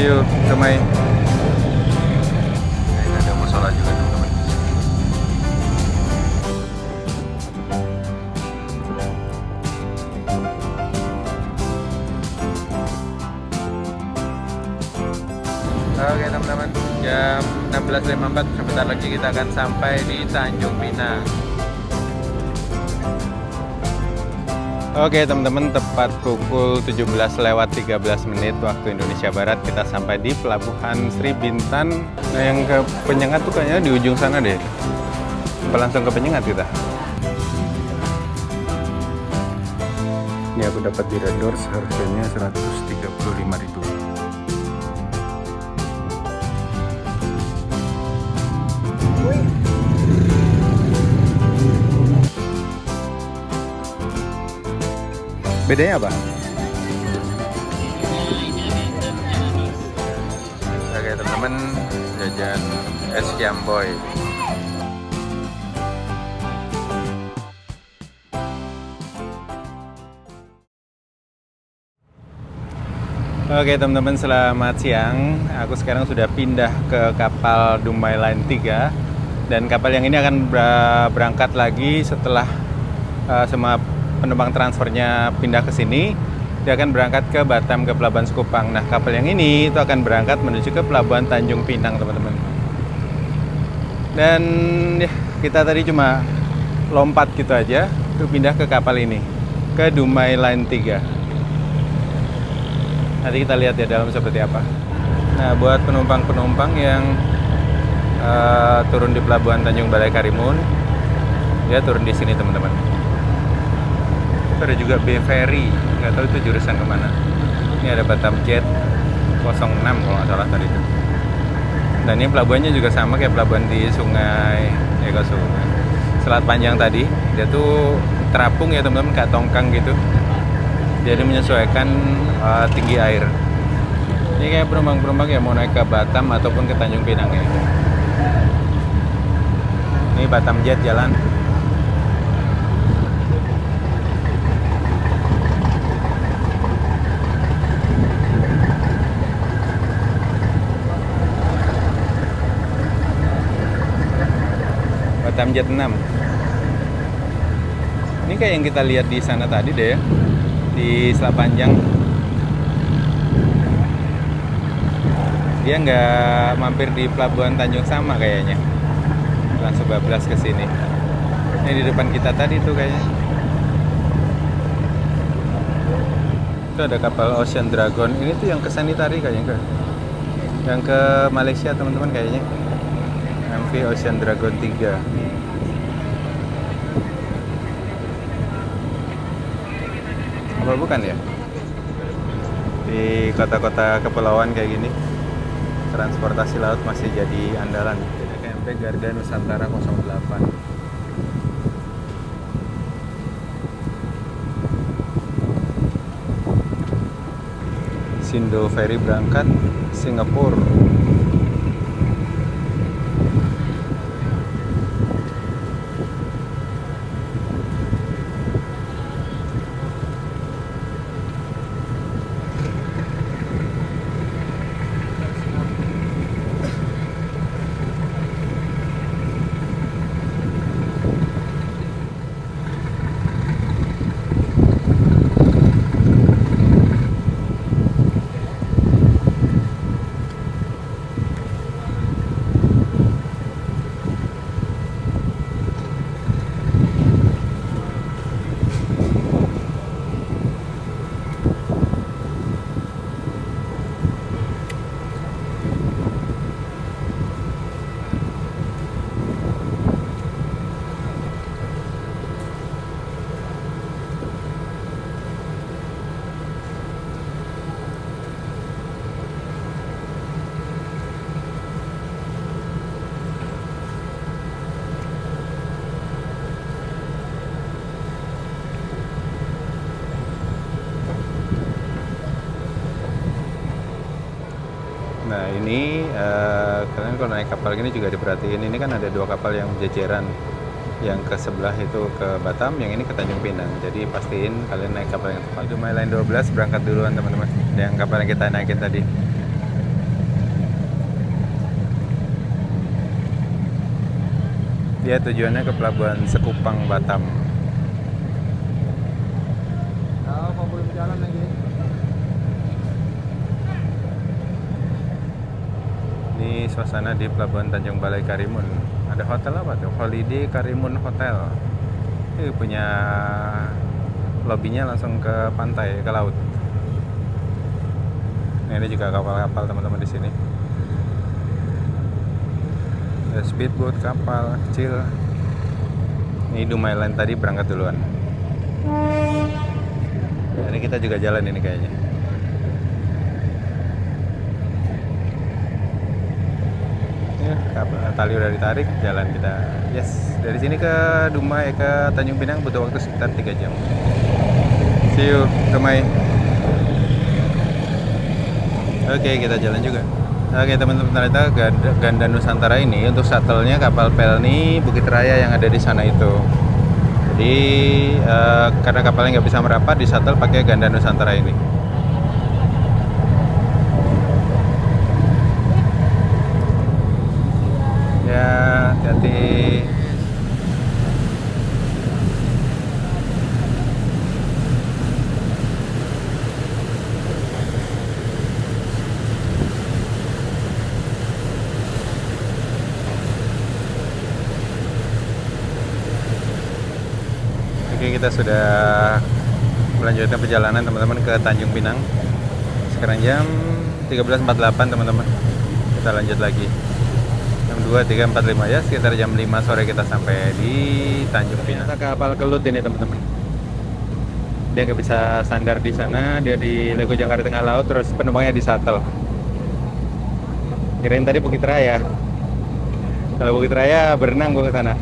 menuju Dumai. Nah, ini ada musola juga teman-teman. Oke teman-teman, jam 16.54, sebentar lagi kita akan sampai di Tanjung Pinang. Oke teman-teman, tepat pukul 17:13 waktu Indonesia Barat kita sampai di Pelabuhan Sri Bintan. Nah, yang ke Penyengat tuh kayaknya di ujung sana deh. Apa langsung ke Penyengat kita? Ini aku dapat di Red Doors, harganya 135.000. Bedanya apa? Oke teman-teman, jajan es jamboy. Oke teman-teman, selamat siang. Aku sekarang sudah pindah ke kapal Dumai Line 3. Dan kapal yang ini akan berangkat lagi setelah semua penumpang transfernya pindah ke sini. Dia akan berangkat ke Batam, ke Pelabuhan Sekupang. Nah, kapal yang ini itu akan berangkat menuju ke Pelabuhan Tanjung Pinang, teman-teman. Dan ya, kita tadi cuma lompat gitu aja untuk pindah ke kapal ini, ke Dumai Line 3. Nanti kita lihat ya dalam seperti apa. Nah, buat penumpang-penumpang yang turun di Pelabuhan Tanjung Balai Karimun, dia turun di sini, teman-teman. Ada juga B Ferry, nggak tahu itu jurusan kemana. Ini ada Batam Jet 06 kalau nggak salah tadi itu. Dan ini pelabuhannya juga sama kayak pelabuhan di sungai Selat Panjang tadi. Dia tuh terapung ya teman-teman, kayak tongkang gitu. Jadi menyesuaikan tinggi air. Ini kayak penumpang-penumpang yang mau naik ke Batam ataupun ke Tanjung Pinang ya. Ini Batam Jet jalan. Batam Jet 6. Ini kayak yang kita lihat di sana tadi deh ya, di Selat Panjang. Dia nggak mampir di Pelabuhan Tanjung Sama kayaknya, langsung bablas ke sini. Ini di depan kita tadi tuh kayaknya. Itu ada kapal Ocean Dragon. Ini tuh yang ke Sanitari kayaknya, yang ke Malaysia teman-teman kayaknya. MV Ocean Dragon 3. Apa bukan ya? Di kota-kota kepulauan kayak gini, transportasi laut masih jadi andalan. KMP Garda Nusantara 08. Sindo Ferry berangkat Singapura. Nah ini kalian kalau naik kapal gini juga diperhatiin, ini kan ada dua kapal yang jajaran, yang ke sebelah itu ke Batam, yang ini ke Tanjung Pinang. Jadi pastiin kalian naik kapal yang tepat. Dumai Line 12 berangkat duluan teman-teman, yang kapal yang kita naikin tadi. Dia tujuannya ke Pelabuhan Sekupang Batam. Tahu kok belum jalan lagi. Ini suasana di Pelabuhan Tanjung Balai Karimun. Ada hotel apa tuh? Holiday Karimun Hotel. Ini punya lobbynya langsung ke pantai, ke laut. Ini ada juga kapal-kapal teman-teman di sini. Ada speedboat, kapal kecil. Ini Dumai Line tadi berangkat duluan. Nah, ini kita juga jalan ini kayaknya. Ya, tali udah ditarik, jalan kita. Yes, dari sini ke Dumai ke Tanjung Pinang butuh waktu sekitar 3 jam. See you, Dumai. Oke, kita jalan juga. Oke teman-teman, ternyata Ganda Nusantara ini untuk shuttle-nya kapal Pelni Bukit Raya yang ada di sana itu. Jadi karena kapalnya nggak bisa merapat, di shuttle pakai Ganda Nusantara ini. Ya, hati-hati. Oke, kita sudah melanjutkan perjalanan teman-teman ke Tanjung Pinang. Sekarang jam 13.48 teman-teman. Kita lanjut lagi. Jam 2.345 ya, sekitar jam 5 sore kita sampai di Tanjung Pinang. Kita kapal Kelut ini teman-teman. Dia nggak bisa sandar di sana, dia di Lego Jakarta Tengah Laut, terus penumpangnya di shuttle. Kirain tadi Bukit Raya. Kalau Bukit Raya berenang gua ke sana.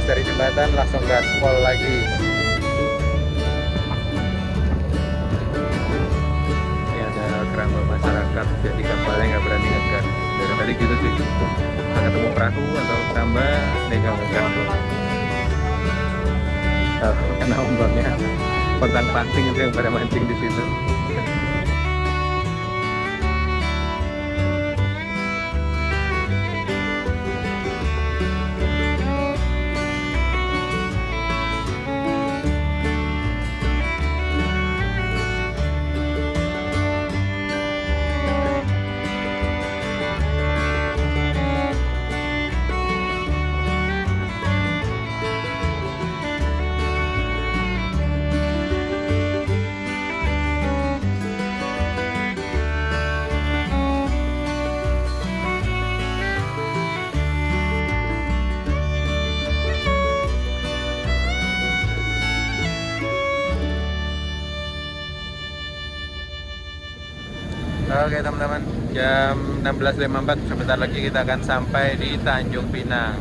lepas dari jembatan langsung gaspol lagi. Ini ada keramba masyarakat, jadi kapalnya nggak berani ngegas. Dari tadi gitu sih, nggak ketemu perahu atau keramba, dia nggak ngegas. Karena ombaknya pontang panting itu yang pada mancing di situ. Oke teman-teman, jam 16.54 sebentar lagi kita akan sampai di Tanjung Pinang.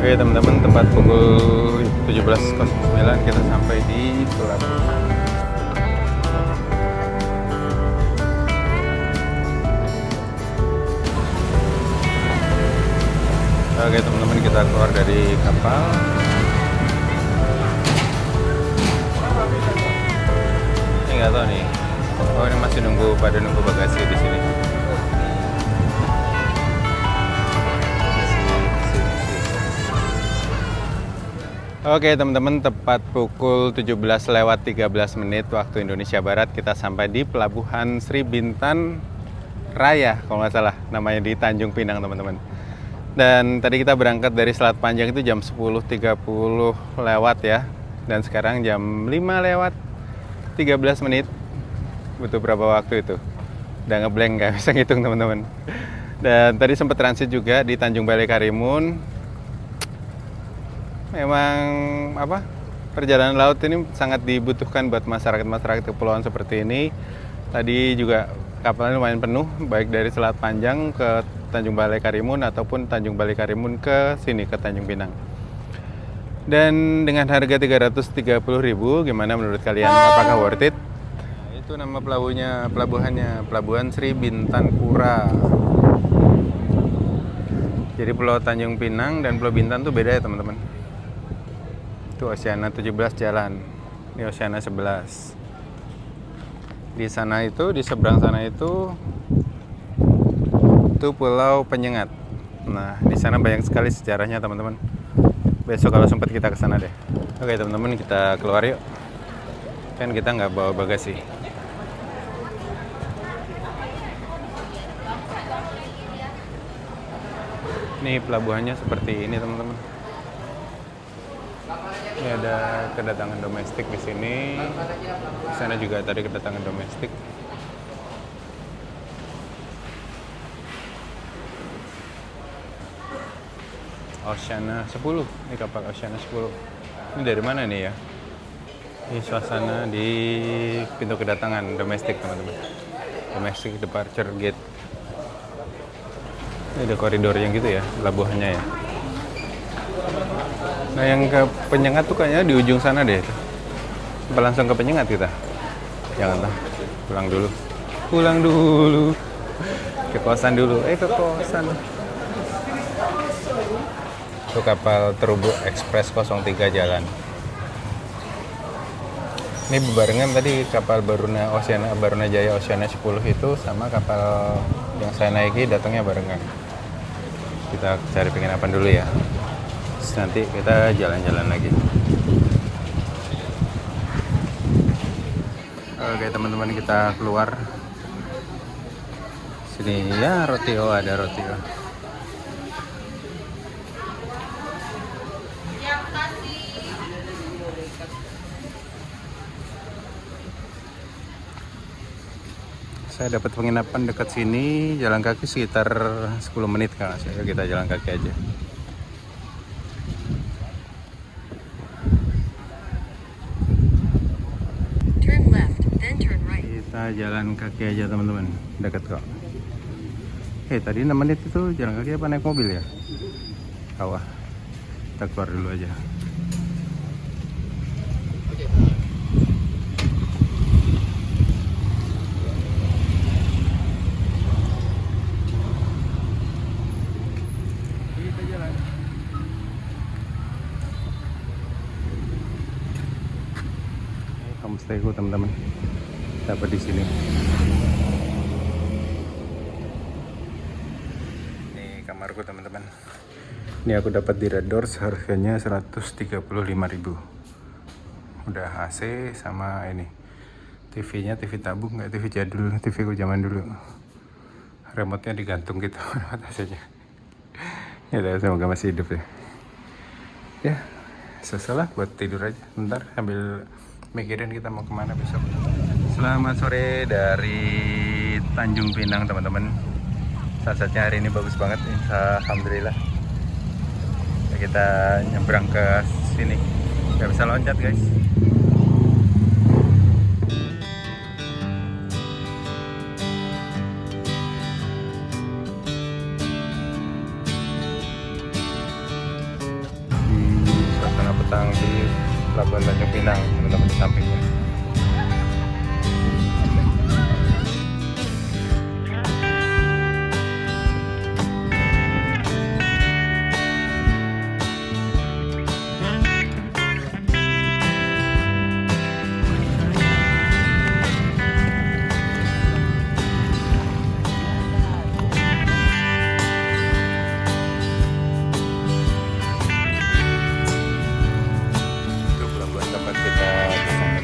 Oke teman-teman, tepat pukul 17.09 kita sampai di pelabuhan. Oke teman-teman, kita keluar dari kapal. Ini nggak tahu nih. Oh, ini masih nunggu bagasi di sini. Oke teman-teman, tepat pukul 17:13 waktu Indonesia Barat kita sampai di Pelabuhan Sri Bintan Raya, kalau nggak salah namanya, di Tanjung Pinang teman-teman. Dan tadi kita berangkat dari Selat Panjang itu jam 10.30 ya. Dan sekarang jam 5:13. Butuh berapa waktu itu? Udah ngeblank, nggak bisa ngitung teman-teman. Dan tadi sempat transit juga di Tanjung Balai Karimun. Memang perjalanan laut ini sangat dibutuhkan buat masyarakat kepulauan seperti ini. Tadi juga kapalnya lumayan penuh, baik dari Selat Panjang ke Tanjung Balai Karimun ataupun Tanjung Balai Karimun ke sini ke Tanjung Pinang. Dan dengan harga 330.000, gimana menurut kalian? Apakah worth it? Nah, itu nama pelabuhannya Pelabuhan Sri Bintan Pura. Jadi Pulau Tanjung Pinang dan Pulau Bintan tuh beda ya teman-teman. Itu Oceana 17 jalan, ini Oceana 11. Di sana itu, di seberang sana itu Pulau Penyengat. Nah, di sana banyak sekali sejarahnya teman-teman. Besok kalau sempat kita ke sana deh. Oke teman-teman, kita keluar yuk. Kan kita nggak bawa bagasi. Ini pelabuhannya seperti ini teman-teman. Ini ada kedatangan domestik di sini. Di sana juga tadi kedatangan domestik. Oceana 10. Ini kapal Oceana 10. Ini dari mana nih ya? Ini suasana di pintu kedatangan domestik teman-teman. Domestic departure gate. Ini ada koridor yang gitu ya, pelabuhannya ya. Nah yang ke Penyengat tuh kayaknya di ujung sana deh. Apa langsung ke Penyengat kita? Jangan lah, pulang dulu. Pulang dulu. Ke kosan dulu. Ke kosan. Itu kapal Terumbu Express 03 jalan. Ini bebarengan tadi kapal Baruna Jaya Oceana 10 itu sama kapal yang saya naiki datangnya barengan. Kita cari penginapan dulu ya. Terus nanti kita jalan-jalan lagi. Oke teman-teman, kita keluar. Sini ya, Rotio, ada Rotio. Saya dapat penginapan dekat sini, jalan kaki sekitar 10 menit kan. Kita jalan kaki aja. Turn left, then turn right. Kita jalan kaki aja teman-teman, dekat kok. Tadi 6 menit itu jalan kaki apa naik mobil ya? Kawah. Kita keluar dulu aja. Homestayku teman-teman dapat di sini. Ini kamarku teman-teman. Ini aku dapat di Red Doors, harganya 135.000. Udah AC sama ini. TV-nya TV tabung, nggak TV jadul, TV ku zaman dulu. Remote-nya digantung gitu AC-nya. Ya udah, semoga masih hidup ya. Ya, sesalah buat tidur aja. Bentar sambil mikirin kita mau kemana besok. Selamat sore dari Tanjung Pinang teman-teman. Sunsetnya hari ini bagus banget, alhamdulillah. Kita nyebrang ke sini, nggak bisa loncat guys. Di suasana petang di Pelabuhan Tanjung Pinang, teman-teman, di sampingnya. Itu pelabuhan tempat kita bersandar.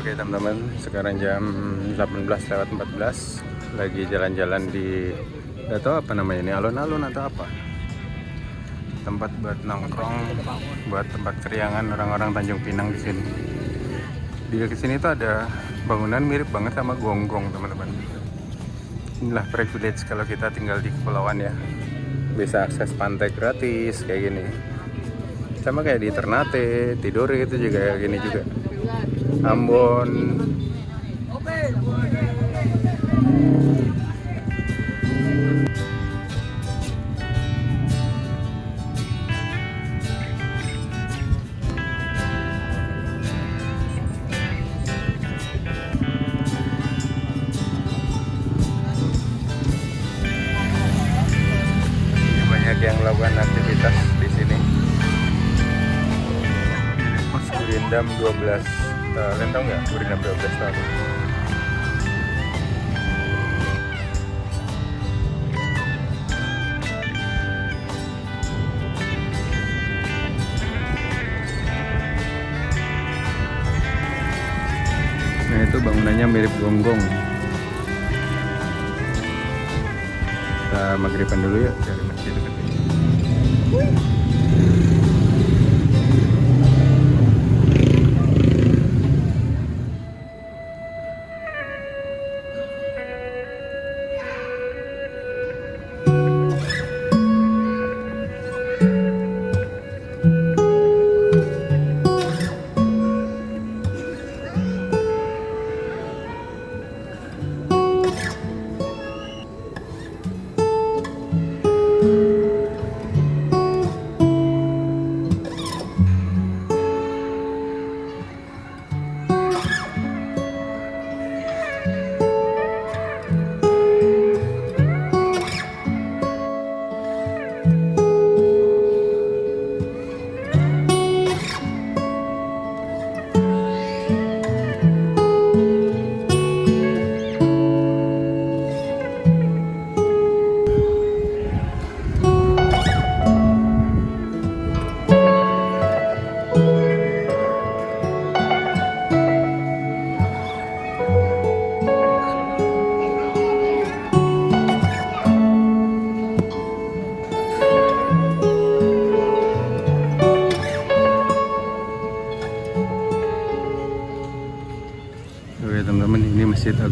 Oke teman-teman, sekarang jam 18:14, lagi jalan-jalan di, nggak tahu apa namanya ini, alun-alun atau apa, tempat buat nongkrong, buat tempat keriangan orang-orang Tanjung Pinang di sini. Di sini tuh ada bangunan mirip banget sama gonggong teman-teman. Inilah privilege kalau kita tinggal di kepulauan ya, bisa akses pantai gratis kayak gini. Sama kayak di Ternate, Tidore itu juga kayak gini juga. Ambon. Banyak yang melakukan aktivitas di sini. Pos Gurindam 12. Kalian tahu nggak Gurindam 12 tahun? Nah itu bangunannya mirip gonggong. Kita maghriban dulu ya, cari masjid dekat ini.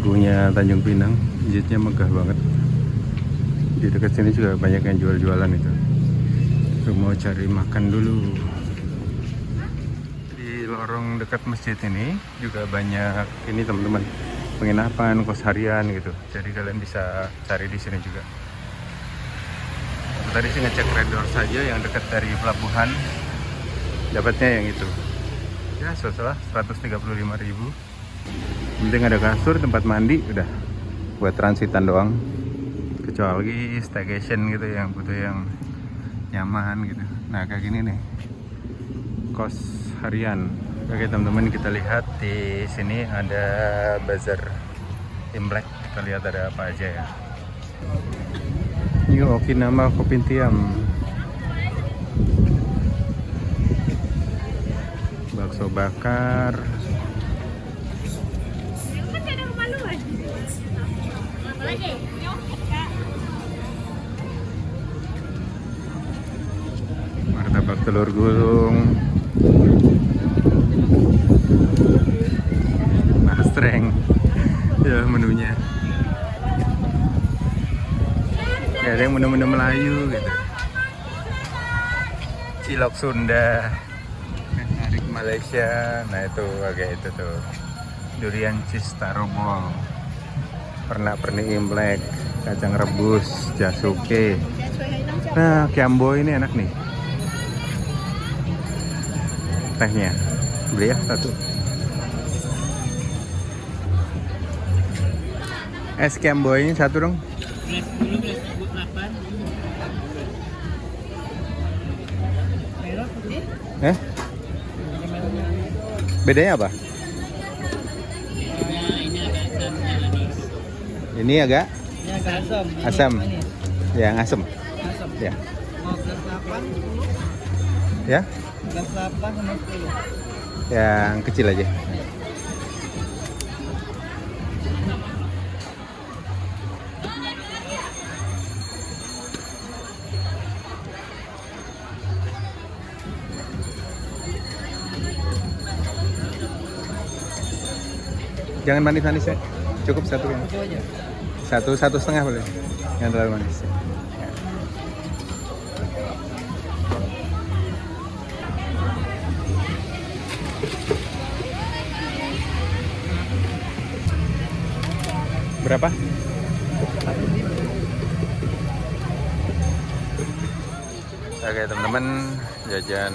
Sagunya Tanjung Pinang, jetnya megah banget. Di dekat sini juga banyak yang jual-jualan itu. Aku mau cari makan dulu. Di lorong dekat masjid ini juga banyak ini teman-teman, penginapan, kos harian gitu. Jadi kalian bisa cari di sini juga. Aku tadi sih ngecek Red Door saja yang dekat dari pelabuhan. Dapatnya yang itu. Ya, setelah 135.000. Penting ada kasur, tempat mandi, udah buat transitan doang. Kecuali staycation gitu yang butuh yang nyaman gitu. Nah kayak gini nih, kos harian. Oke teman-teman, kita lihat di sini ada bazar Imlek. Kita lihat ada apa aja ya. New Okinawa Kopitiam, bakso bakar, martabak telur gulung, mastreng, ya menunya. Ya, ada yang menu-menu Melayu gitu. Cilok Sunda, Arik Malaysia. Nah itu kayak itu tuh. Durian cheese tarobol, pernak-pernik Imlek, kacang rebus, jasuke. Nah, kiambo ini enak nih. Tehnya beli ya satu. Es kiambo ini satu dong. Bedanya apa? Ini agak asam. asam. Manis. Yang asam. Asam. Ya. Mau gelas 8, 10. Ya. Gelas 8 sama 10. Yang kecil aja. Jangan manis-manis ya. Cukup satu kan. Itu aja. Satu setengah boleh. Yang terlalu manis. Berapa? Oke teman-teman, jajan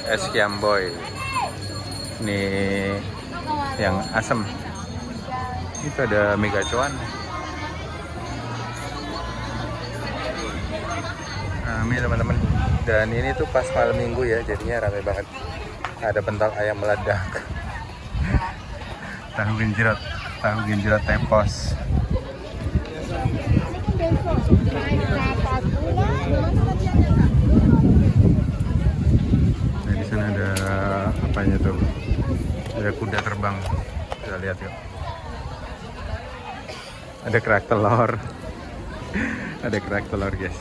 es kiamboy. Ini yang asam. Itu ada mie gacoan. Mie teman-teman. Dan ini tuh pas malam minggu ya, jadinya ramai banget. Ada pentol ayam meledak, tahu genjerot tepos. Nah, di sana ada apanya tuh? Ada kuda terbang. Kita lihat yuk. Ada kerak telur. Ada kerak telur guys.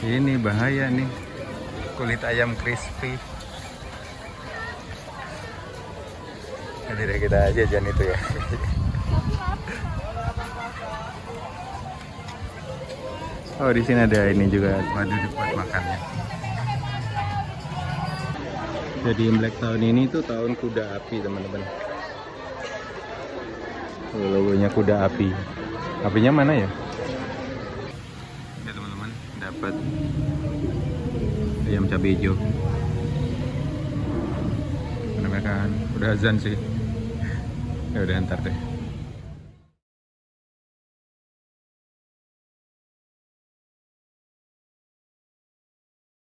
Ini bahaya nih, kulit ayam crispy. Jadi deh kita jajan itu ya. Oh di sini ada ini juga wadah buat makannya. Jadi Imlek tahun ini tuh tahun kuda api teman-teman. Logonya kuda api. Apinya mana ya? Ya teman-teman, dapat ayam cabai hijau. Mana makan? Udah azan sih. Ya udah ntar deh.